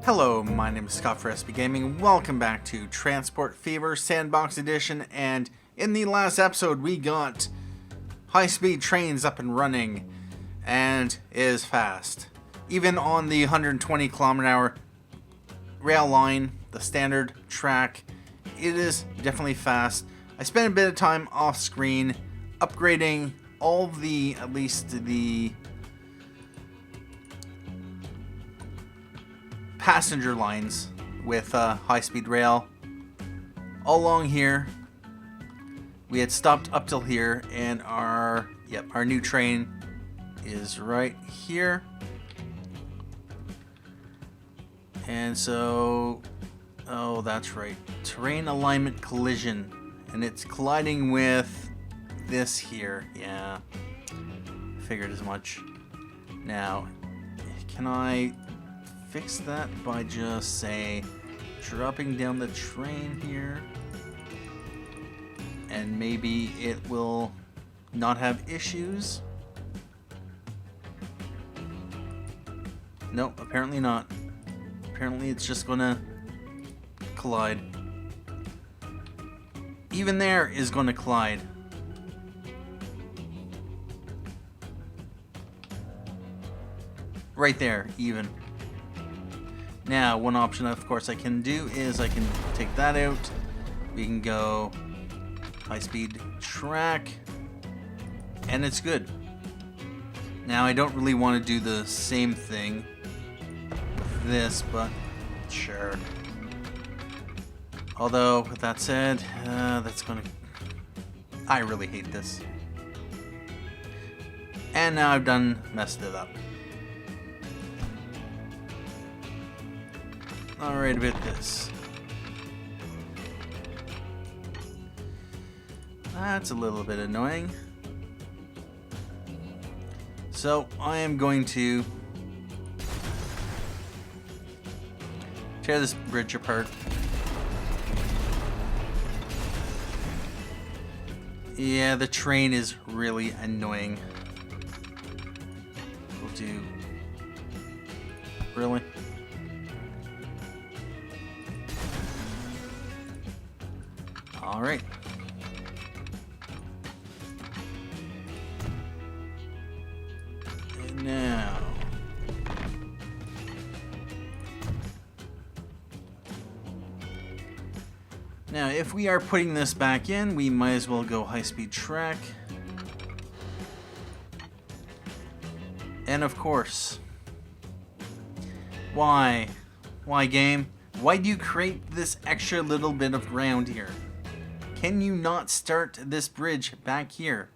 Hello, my name is Scott for SB Gaming. Welcome back to Transport Fever Sandbox Edition, and in the last episode we got high-speed trains up and running, and it is fast. Even on the 120 km/h rail line, the standard track, it is definitely fast. I spent a bit of time off screen upgrading all the, at least the passenger lines with high-speed rail. All along here, we had stopped up till here, and our new train is right here. And so, oh, that's right, terrain alignment collision, and it's colliding with this here. Yeah, figured as much. Now, can I fix that by just, say, dropping down the train here, and maybe it will not have issues? Nope, apparently not. Apparently it's just gonna collide. Even there is gonna collide. Right there, even. Now, one option, of course, I can do is I can take that out. We can go high-speed track, and it's good. Now, I don't really want to do the same thing with this, but sure. Although, with that said, that's gonna... I really hate this. And now I've messed it up. Alright, about this. That's a little bit annoying. So, I am going to tear this bridge apart. Yeah, the train is really annoying. We'll do... Really? Alright. And now... Now, if we are putting this back in, we might as well go high-speed track. And of course... Why? Why, game? Why do you create this extra little bit of ground here? Can you not start this bridge back here?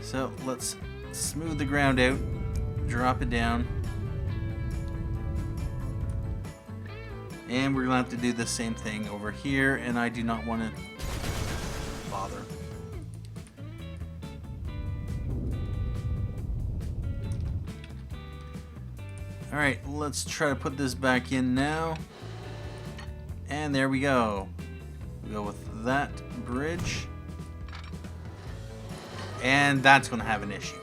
So let's smooth the ground out, drop it down, and we're gonna have to do the same thing over here, and I do not want to bother. Alright, let's try to put this back in now. And there we go. We go with that bridge. And that's going to have an issue.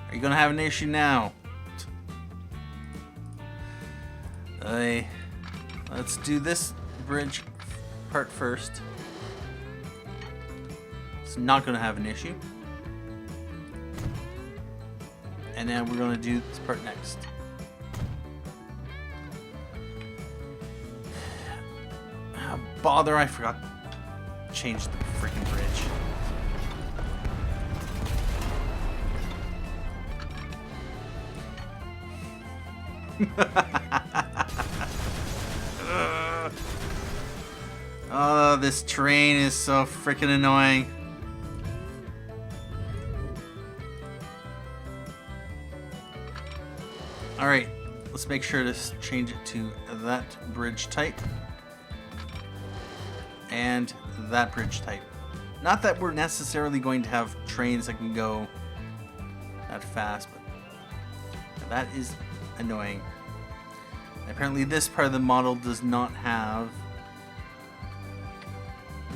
Are you gonna have an issue now? Let's do this bridge part first. It's not gonna have an issue. And now we're gonna do this part next. Bother, I forgot to change the freaking bridge. Oh, this train is so freaking annoying. Alright, let's make sure to change it to that bridge type and that bridge type. Not that we're necessarily going to have trains that can go that fast, but that is annoying. Apparently this part of the model does not have...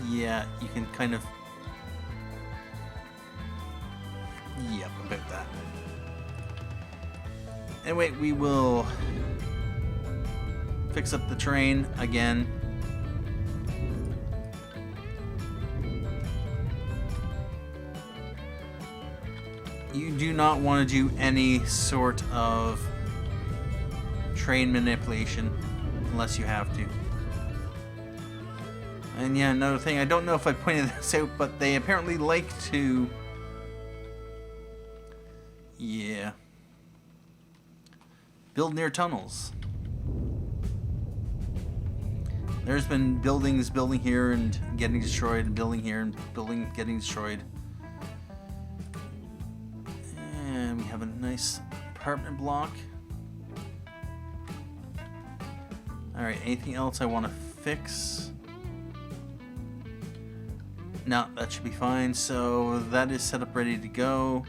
Yeah, you can kind of... Yep, about that. Anyway, we will fix up the train again. You do not want to do any sort of train manipulation unless you have to. And yeah, another thing, I don't know if I pointed this out, but they apparently like to... Yeah. Build near tunnels. There's been buildings building here and getting destroyed, and building here and building getting destroyed. And we have a nice apartment block. Alright, anything else I want to fix? No, that should be fine. So that is set up ready to go.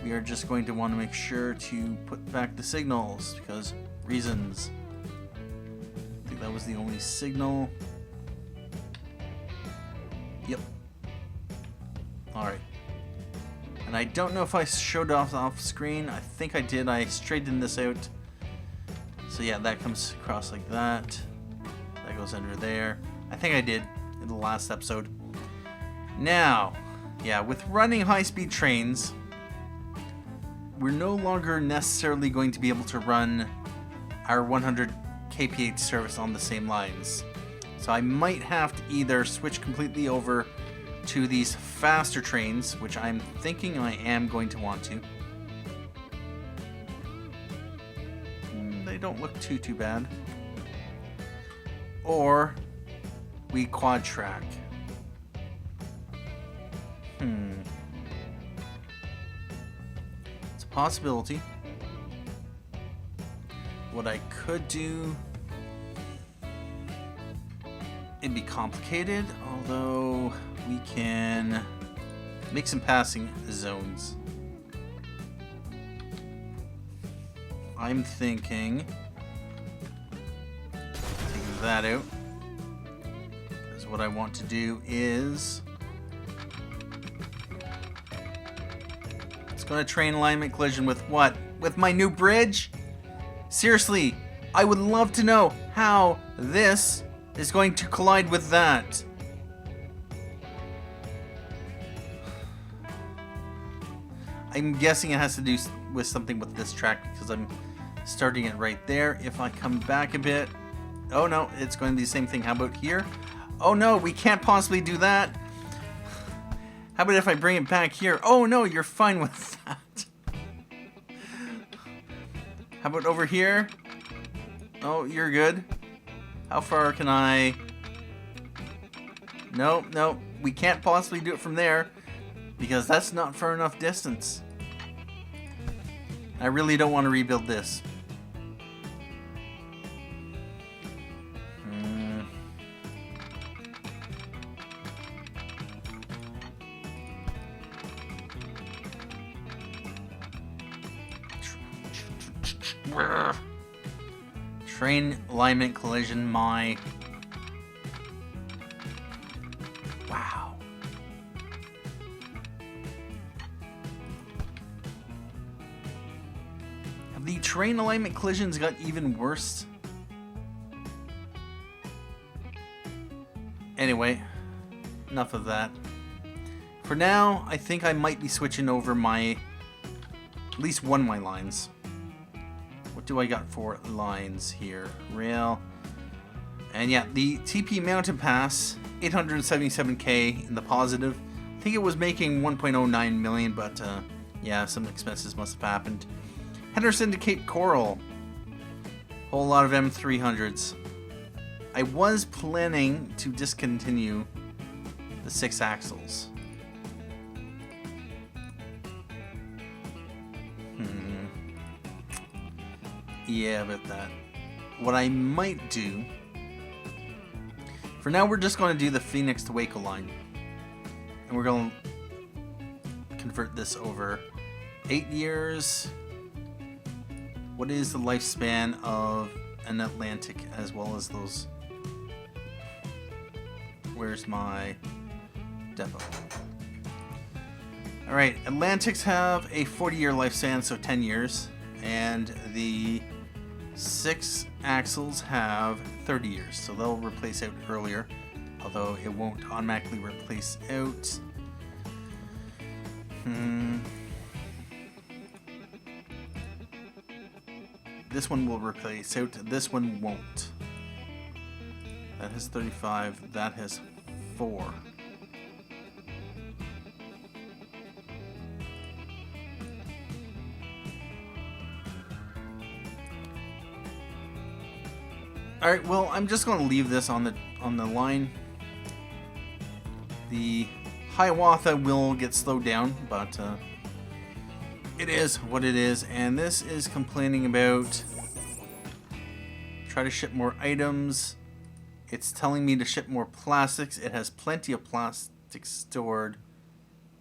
We are just going to want to make sure to put back the signals because reasons. I think that was the only signal. Yep. Alright. And I don't know if I showed off screen. I think I did. I straightened this out. So yeah, that comes across like that. That goes under there. I think I did in the last episode. Now, yeah, with running high-speed trains, we're no longer necessarily going to be able to run our 100 kph service on the same lines. So I might have to either switch completely over to these faster trains, which I'm thinking I am going to want to. They don't look too bad. Or we quad track. It's a possibility. What I could do, it'd be complicated, although we can make some passing zones. I'm thinking taking that out, because what I want to do is it's going to train alignment collision with what? With my new bridge? Seriously, I would love to know how this is going to collide with that. I'm guessing it has to do with something with this track because I'm starting it right there. If I come back a bit, oh no, it's going to be the same thing. How about here? Oh no, we can't possibly do that. How about if I bring it back here? Oh no, you're fine with that. How about over here? Oh, you're good. How far can I? No, we can't possibly do it from there because that's not far enough distance. I really don't want to rebuild this. Train alignment collision, my... Wow. Have the train alignment collisions got even worse? Anyway, enough of that. For now, I think I might be switching over my... at least one of my lines. What do I got for lines here? Rail. And yeah, the TP Mountain Pass, 877K in the positive. I think it was making 1.09 million, but yeah, some expenses must have happened. Henderson to Cape Coral. Whole lot of M300s. I was planning to discontinue the 6 axles. Yeah, about that. What I might do... For now, we're just going to do the Phoenix to Waco line. And we're going to convert this over 8 years. What is the lifespan of an Atlantic as well as those? Where's my depot? Alright, Atlantics have a 40-year lifespan, so 10 years. And the 6 axles have 30 years, so they'll replace out earlier. Although it won't automatically replace out. This one will replace out, this one won't. That has 35, that has 4. Alright, well, I'm just going to leave this on the line. The Hiawatha will get slowed down, but it is what it is. And this is complaining about try to ship more items. It's telling me to ship more plastics. It has plenty of plastics stored.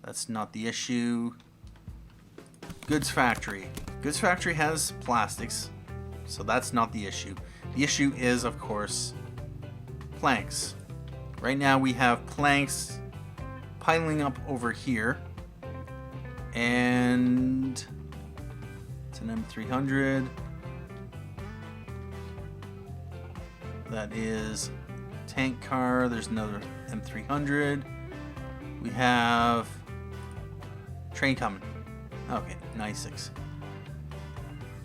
That's not the issue. Goods Factory. Goods Factory has plastics, so that's not the issue. The issue is, of course, planks. Right now we have planks piling up over here, and it's an M300. That is tank car. There's another M300. We have train coming. Okay, 96.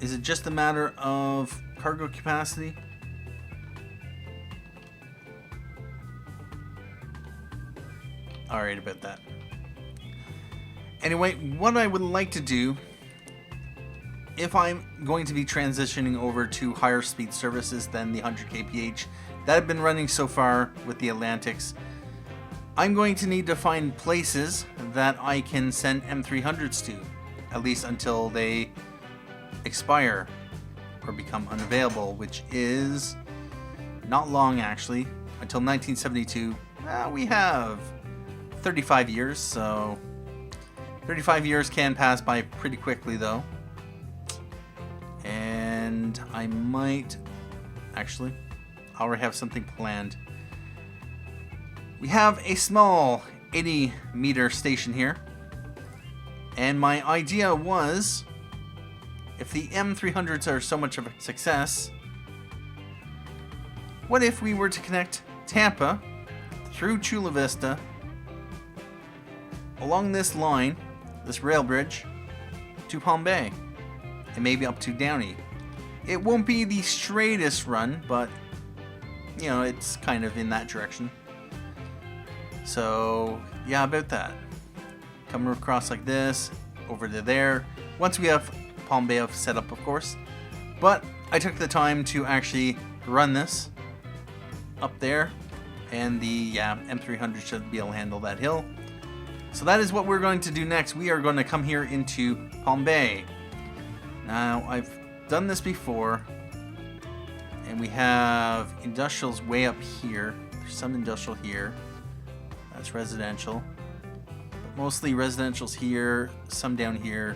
Is it just a matter of cargo capacity? Alright about that. Anyway, what I would like to do, if I'm going to be transitioning over to higher speed services than the 100 kph that have been running so far with the Atlantics, I'm going to need to find places that I can send M300s to, at least until they expire or become unavailable, which is not long actually, until 1972. We have 35 years, so 35 years can pass by pretty quickly though. And I might actually already have something planned. We have a small 80 meter station here, and my idea was, if the M300s are so much of a success, what if we were to connect Tampa through Chula Vista along this line, this rail bridge, to Palm Bay, and maybe up to Downey. It won't be the straightest run, but you know, it's kind of in that direction. So yeah, about that. Come across like this, over to there. Once we have Palm Bay set up, of course. But I took the time to actually run this up there, and the M300 should be able to handle that hill. So that is what we're going to do next. We are going to come here into Palm Bay. Now, I've done this before, and we have industrials way up here. There's some industrial here. That's residential. But mostly residential's here, some down here.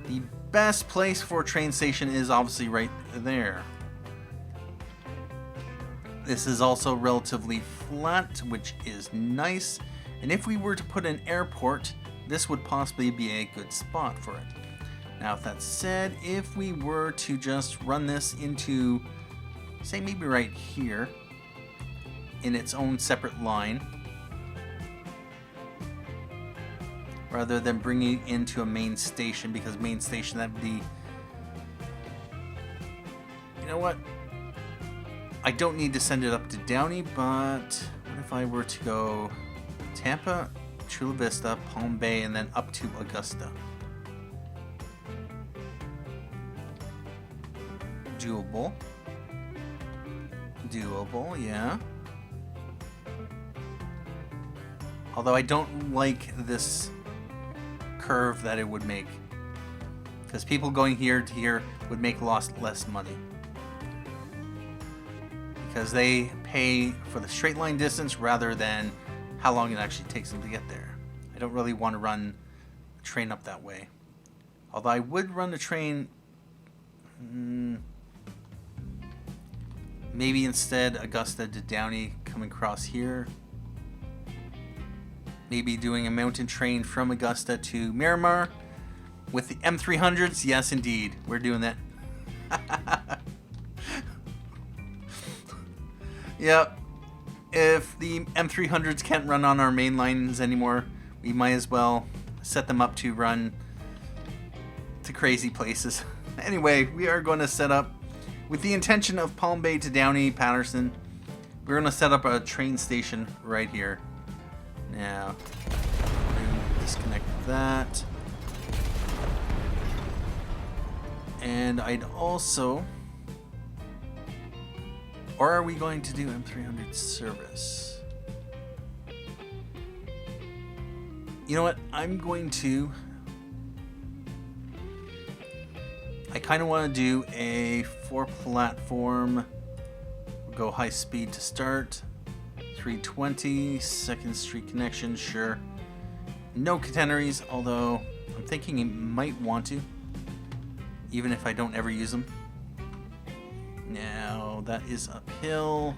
The best place for a train station is obviously right there. This is also relatively flat, which is nice. And if we were to put an airport, this would possibly be a good spot for it. Now, if that's said, if we were to just run this into, say, maybe right here, in its own separate line, rather than bringing it into a main station, because main station, that would be, you know what? I don't need to send it up to Downey, but what if I were to go Tampa, Chula Vista, Palm Bay, and then up to Augusta? Doable. Doable, yeah. Although I don't like this curve that it would make, because people going here to here would make less money, because they pay for the straight line distance rather than how long it actually takes them to get there. I don't really want to run a train up that way. Although I would run a train, maybe instead Augusta to Downey, coming across here. Maybe doing a mountain train from Augusta to Miramar with the M300s. Yes, indeed, we're doing that. Yep. If the M300s can't run on our main lines anymore, we might as well set them up to run to crazy places. Anyway, we are going to set up with the intention of Palm Bay to Downey, Paterson. We're going to set up a train station right here. Now, disconnect that. And I'd also... Or are we going to do M300 service? You know what? I'm going to... I kind of want to do a 4-platform. We'll go high speed to start. 320, second street connection, sure. No catenaries, although I'm thinking it might want to, even if I don't ever use them. Now, that is uphill.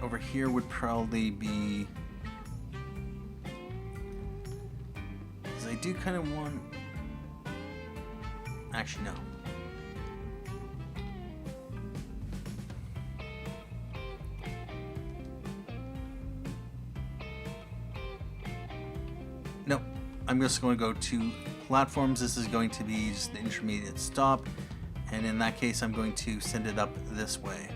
Over here would probably be... Because I do kind of want... Actually, no. Nope. I'm just going to go to platforms. This is going to be just the intermediate stop. And in that case, I'm going to send it up this way.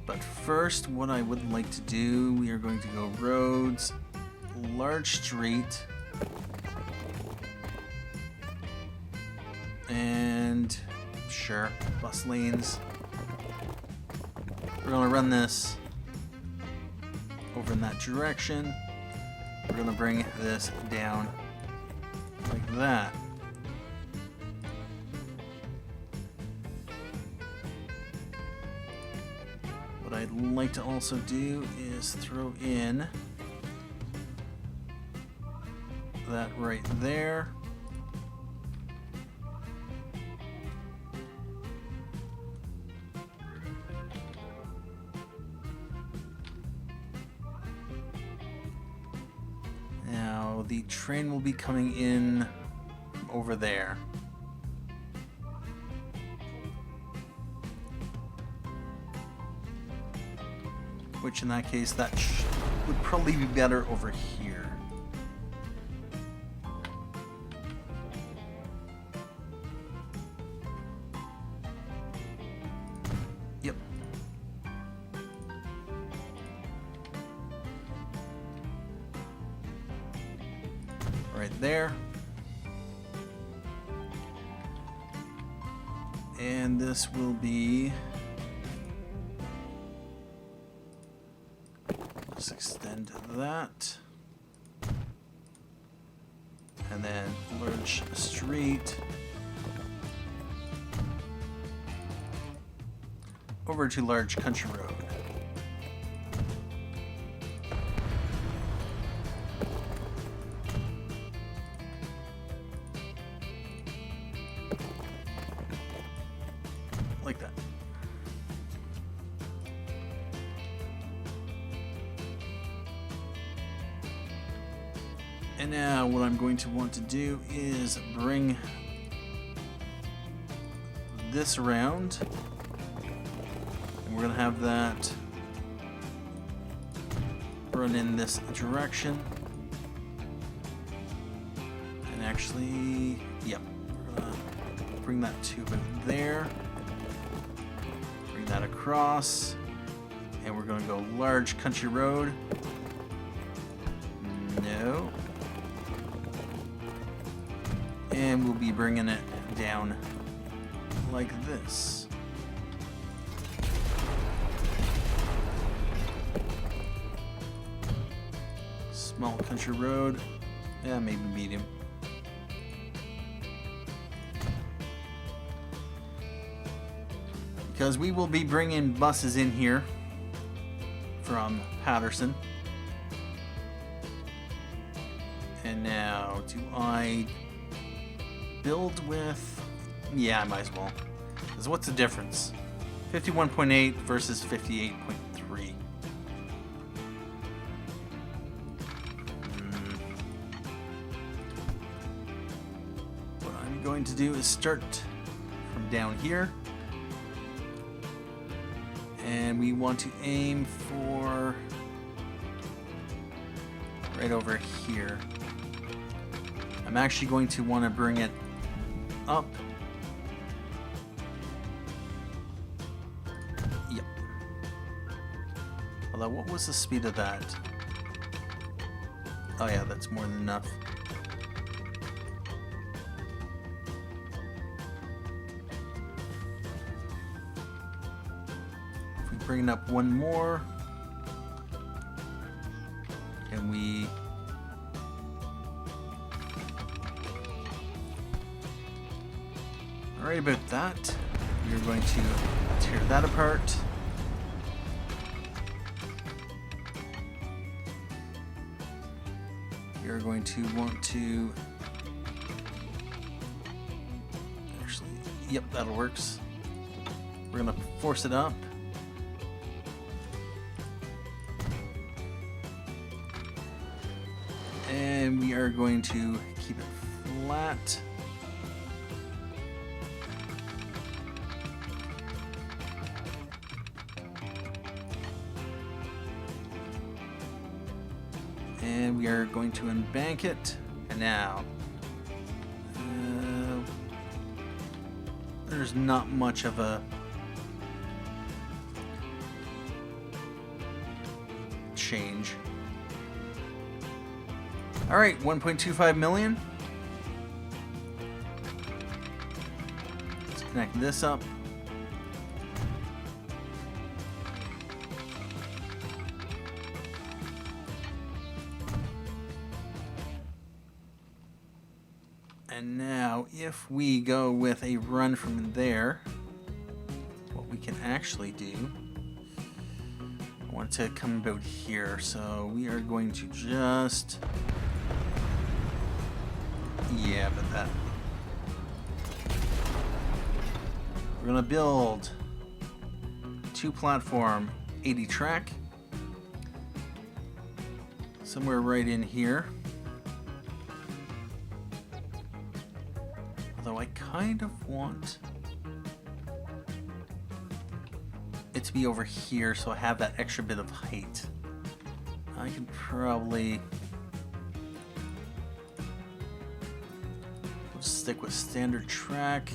But first, what I would like to do, we are going to go roads, large street, and sure, bus lanes. We're going to run this over in that direction. We're going to bring this down like that. What I'd like to also do is throw in that right there. Now the train will be coming in from over there. Which in that case, that would probably be better over here. Yep. Right there. And this will be... Let's extend that. And then large street. Over to large country road. Like that. And now what I'm going to want to do is bring this around. And we're going to have that run in this direction. And actually, yep, we're going to bring that to about there. Bring that across. And we're going to go large country road. No. And we'll be bringing it down like this. Small country road. Yeah, maybe medium. because we will be bringing buses in here from Paterson. And now, do I build with... Yeah, I might as well. Because what's the difference? 51.8 versus 58.3. What I'm going to do is start from down here. And we want to aim for right over here. I'm actually going to want to bring it up. Yep. Although, what was the speed of that? Oh yeah, that's more than enough. If we bring it up one more, and we... Alright, about that, we're going to tear that apart. You're going to want to... Actually, yep, that'll works. We're going to force it up. And we are going to keep it flat. And we are going to embank it. And now, there's not much of a change. All right, 1.25 million. Let's connect this up. And now, if we go with a run from there, what we can actually do, I want to come about here, so we are going to just, yeah, about that. We're gonna build 2-platform 80 track, somewhere right in here. Although I kind of want it to be over here so I have that extra bit of height. I can probably stick with standard track.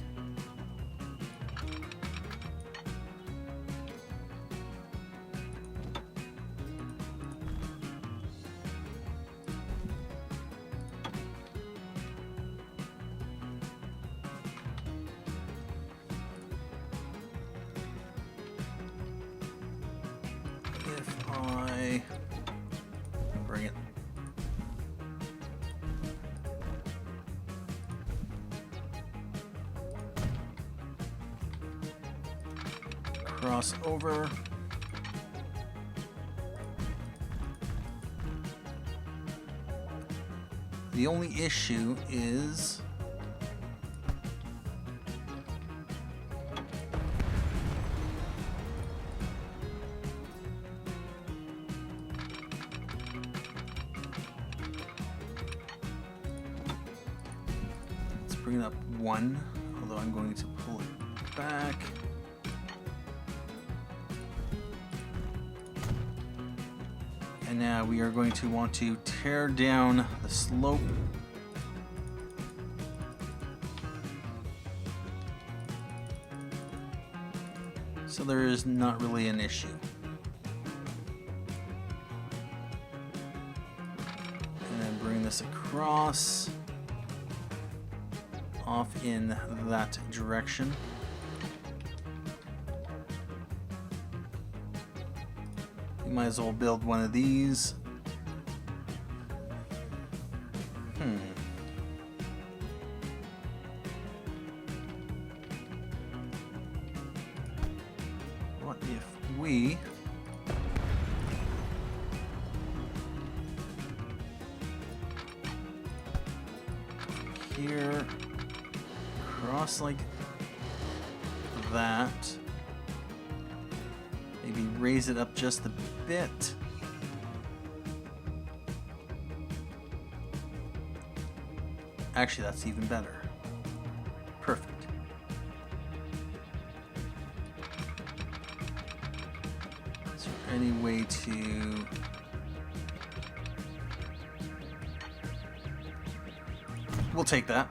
If I bring it cross over, the only issue is bring it up one, although I'm going to pull it back. And now we are going to want to tear down the slope. So there is not really an issue. And then bring this across. Off in that direction. We might as well build one of these. we here cross like that, maybe raise it up just a bit. Actually, that's even better. Perfect. Is there any way to... We'll take that.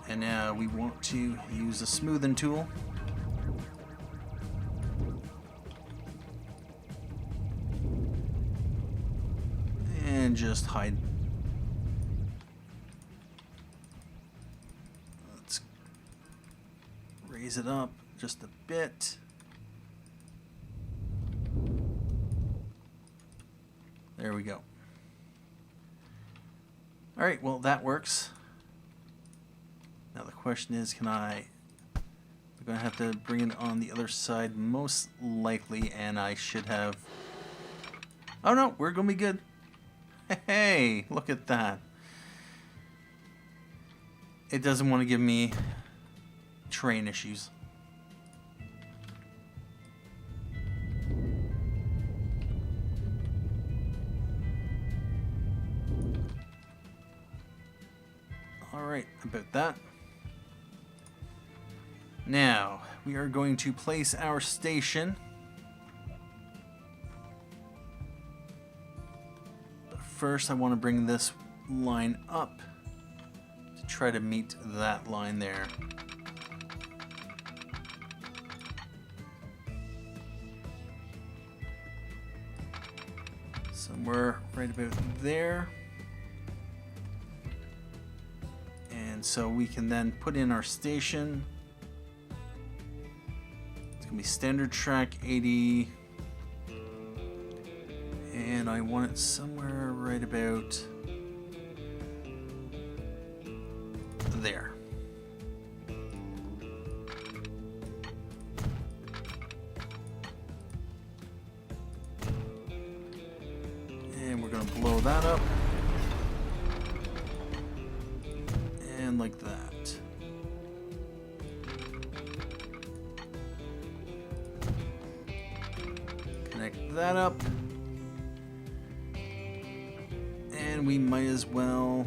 And now we want to use a smoothing tool. And just hide. Let's raise it up just a bit. There we go. All right, well, that works. Now the question is, we're going to have to bring it on the other side most likely, and I should have... Oh no, we're going to be good. Hey, look at that. It doesn't want to give me train issues. Alright, about that. Now, we are going to place our station. But first, I want to bring this line up to try to meet that line there. Somewhere right about there. And so we can then put in our station. It's going to be standard track 80. And I want it somewhere right about there. And we're going to blow that up. Like that. Connect that up. And we might as well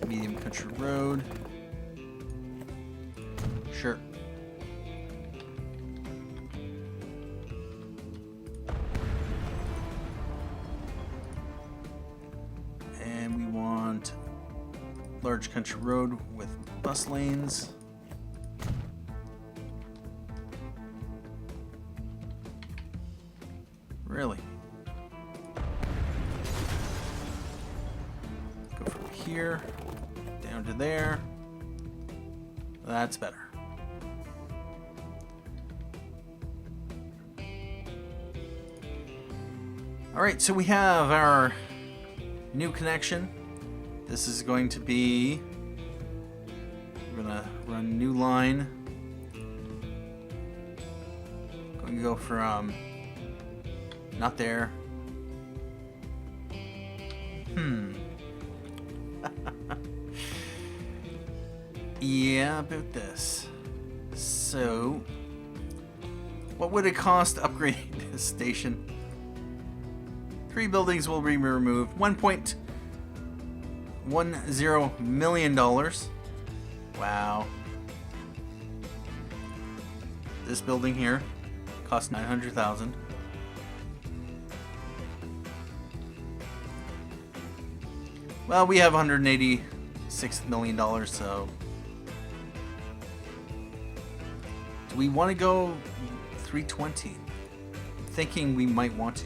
medium country road. Sure. And we want large country road with bus lanes. Really? Go from here down to there. That's better. All right, so we have our new connection. This is going to be, we're going to run new line. Going to go from, not there. Yeah, about this. So, what would it cost to upgrade this station? 3 buildings will be removed. $1.10 million. Wow. This building here cost $900,000. Well, we have $186 million, so do we want to go 320? I'm thinking we might want to.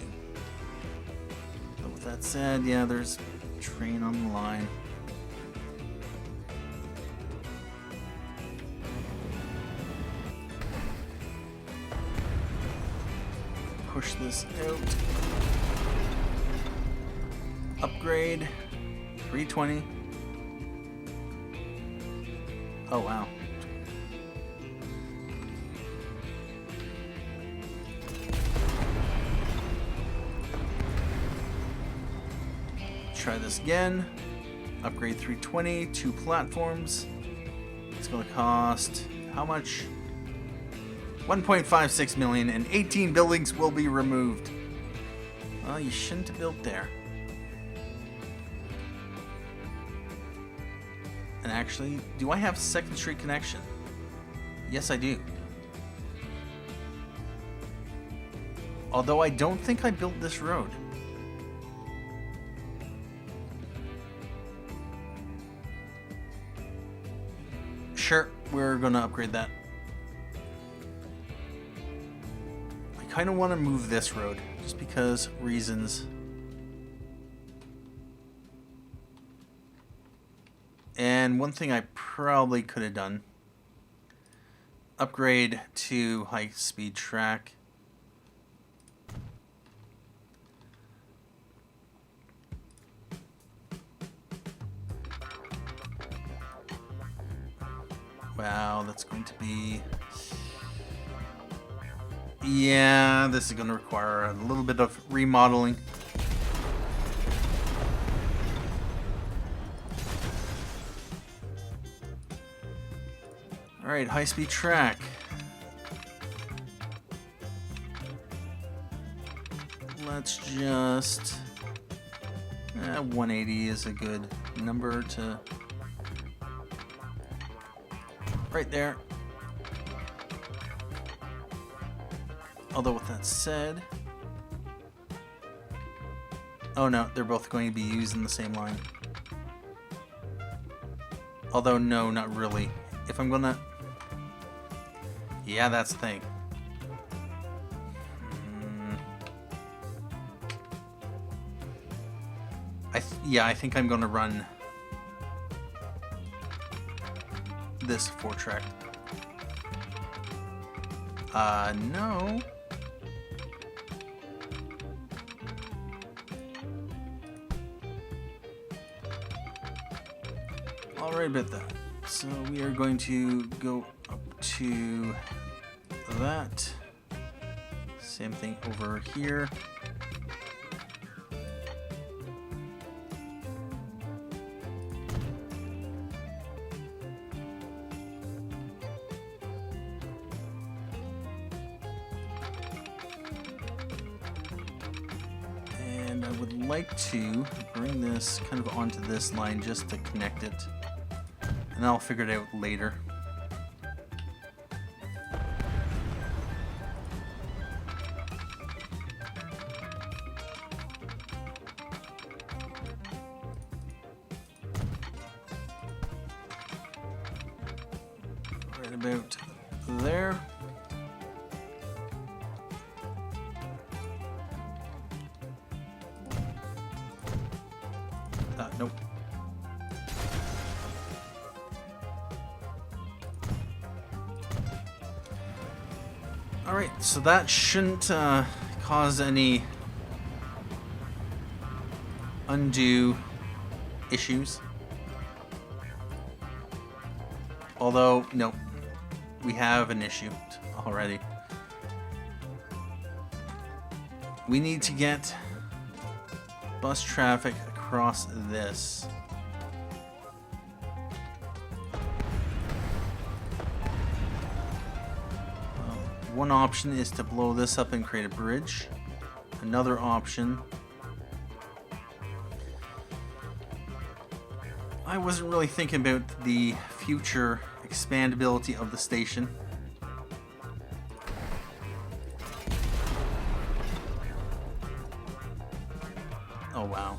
But with that said, yeah, there's a train on the line. Push this out. Upgrade. 320. Oh wow. try this again. Upgrade 320, 2 platforms. It's going to cost how much? 1.56 million, and 18 buildings will be removed. Well, you shouldn't have built there. And actually, do I have 2nd Street connection? Yes, I do. Although I don't think I built this road. Sure, we're gonna upgrade that. I kind of want to move this road, just because reasons. And one thing I probably could have done, upgrade to high-speed track. Wow, that's going to be... Yeah, this is going to require a little bit of remodeling. Alright, high-speed track. Let's just... 180 is a good number to... Right there. Although with that said... Oh no, they're both going to be used in the same line. Although no, not really. If I'm gonna... Yeah, that's the thing. I think I'm gonna run this 4-track. No. Alright about that. So we are going to go up to that. Same thing over here. And I would like to bring this kind of onto this line just to connect it. And I'll figure it out later. Right about there. Nope. Alright, so that shouldn't cause any undue issues. Although, no, we have an issue already. We need to get bus traffic across this. One option is to blow this up and create a bridge. Another option... I wasn't really thinking about the future expandability of the station. Oh wow.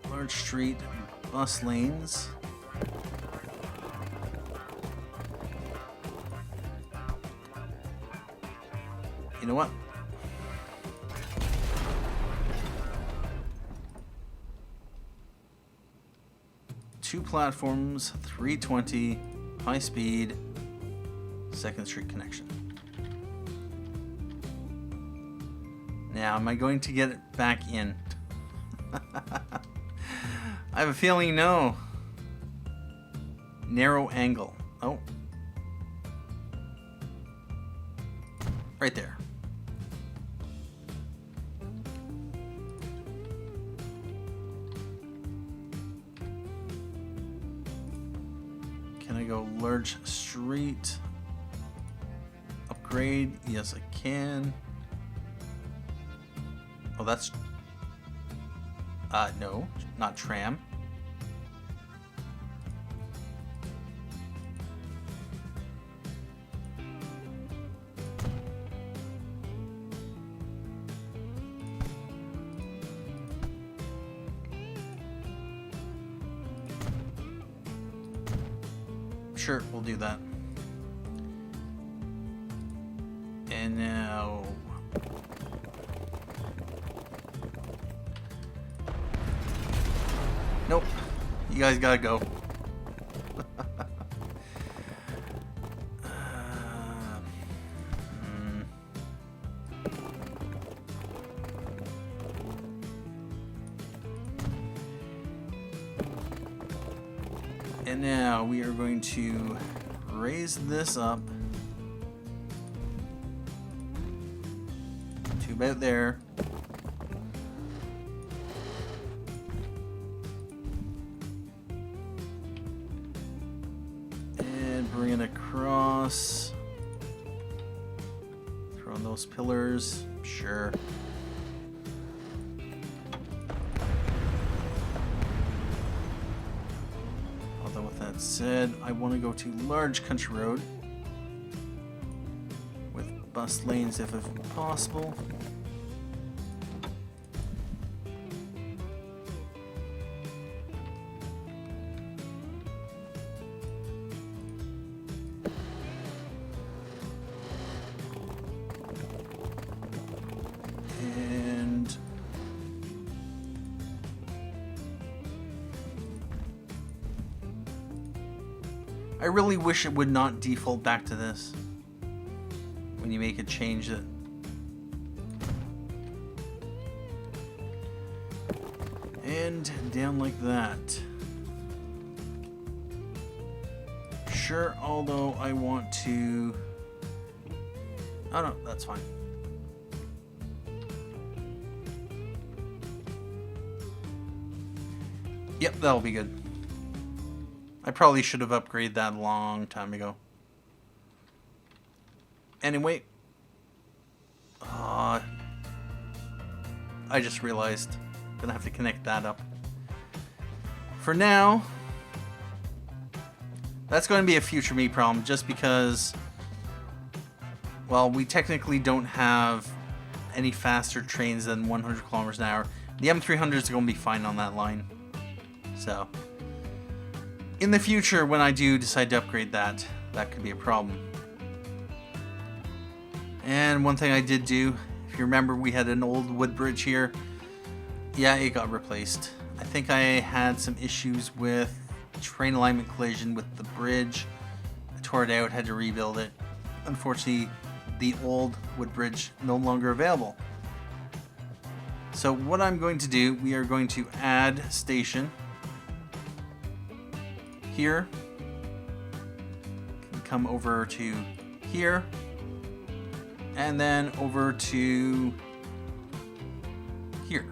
Large street, bus lanes. You know what? Two platforms, 320, high speed, 2nd Street connection. Now, am I going to get it back in? I have a feeling no. Narrow angle. Oh. Right there. go large street. Upgrade. Yes, I can. Oh, that's... no, not tram. Sure, we'll do that. And now... Nope. You guys gotta go. And now we are going to raise this up to about there. And bring it across. Throw on those pillars. Sure. Said I want to go to large country road with bus lanes if possible. And I really wish it would not default back to this when you make a change that and down like that. Sure, although I want to... Oh no, that's fine. Yep, that'll be good. I probably should have upgraded that a long time ago. Anyway. I just realized. I'm gonna have to connect that up. For now, that's going to be a future me problem just because, well, we technically don't have any faster trains than 100 kilometers an hour. The M300 is going to be fine on that line. So... in the future, when I do decide to upgrade that, that could be a problem. And one thing I did do, if you remember, we had an old wood bridge here. Yeah, it got replaced. I think I had some issues with train alignment collision with the bridge. I tore it out, had to rebuild it. Unfortunately, the old wood bridge no longer available. So what I'm going to do, we are going to add station. Here, can come over to here, and then over to here.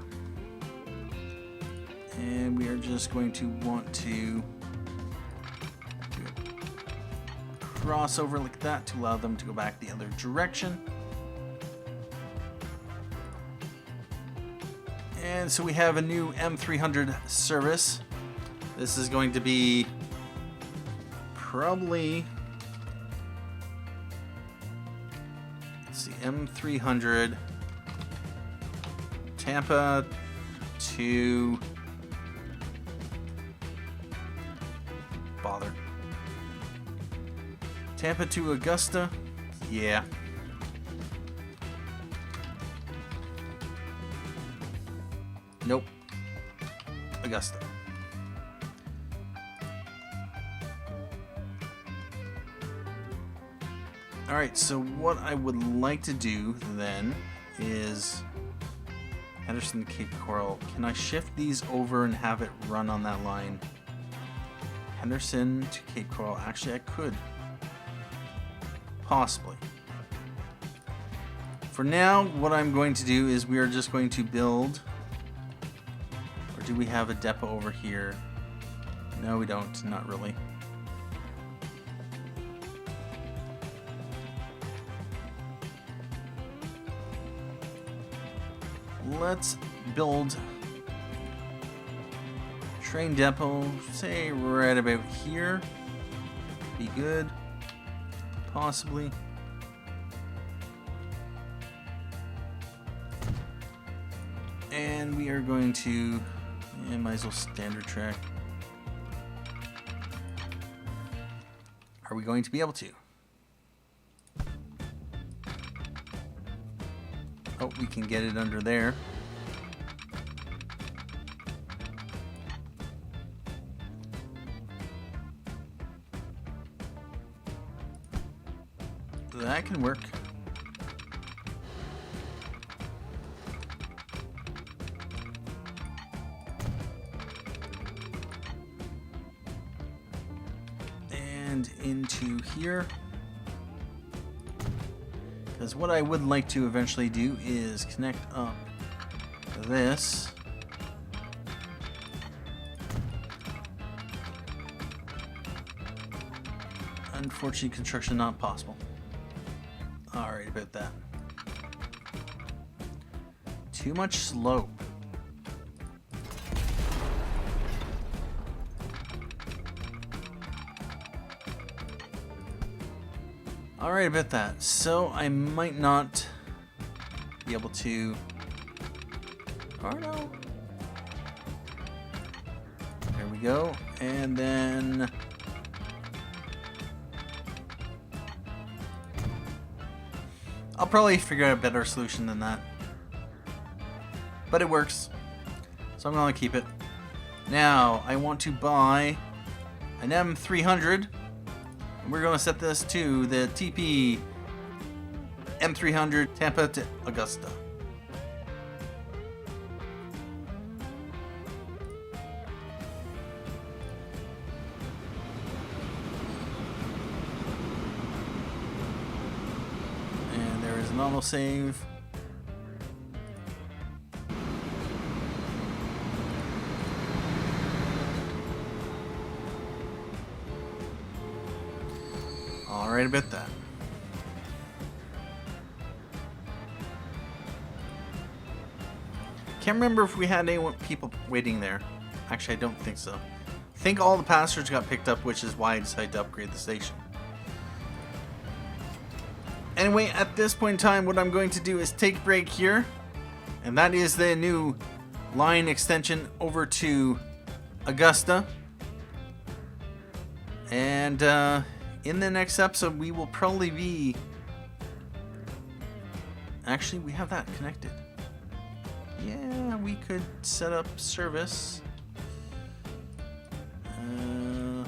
And we are just going to want to do a crossover like that to allow them to go back the other direction. And so we have a new M300 service. This is going to be probably, let's see, M300 Tampa to Tampa to Augusta. Yeah. Nope. Augusta. Alright, so what I would like to do then is Henderson to Cape Coral. Can I shift these over and have it run on that line? Henderson to Cape Coral. Actually, I could. Possibly. For now, what I'm going to do is we are just going to build... Or do we have a depot over here? No, we don't. Not really. let's build train depot, say right about here. Be good. Possibly. And we are going to, might as well standard track. Are we going to be able to? Oh, we can get it under there. That can work. And into here. Because what I would like to eventually do is connect up this. Unfortunately, construction not possible. Alright, about that. Too much slope. Alright, about that. So I might not be able to. Oh no. There we go. And then I'll probably figure out a better solution than that. But it works. So I'm going to keep it. Now, I want to buy an M300. And we're going to set this to the TP M300 Tampa to Augusta. Normal save. Alright, about that. Can't remember if we had any people waiting there. Actually, I don't think so. I think all the passengers got picked up, which is why I decided to upgrade the station. Anyway, at this point in time, what I'm going to do is take a break here. And that is the new line extension over to Augusta. And in the next episode, we will probably be... Actually, we have that connected. Yeah, we could set up service.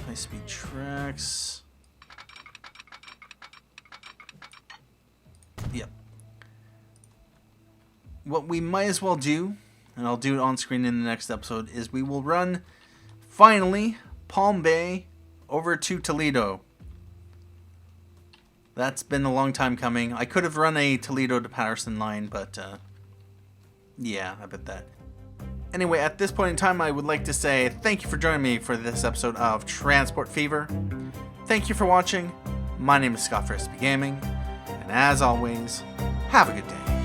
High-speed tracks. Yep. What we might as well do, and I'll do it on screen in the next episode, is we will run, finally, Palm Bay over to Toledo. That's been a long time coming. I could have run a Toledo to Paterson line, but yeah, I bet that. Anyway, at this point in time, I would like to say thank you for joining me for this episode of Transport Fever. Thank you for watching. My name is Scott for SP Gaming. And as always, have a good day.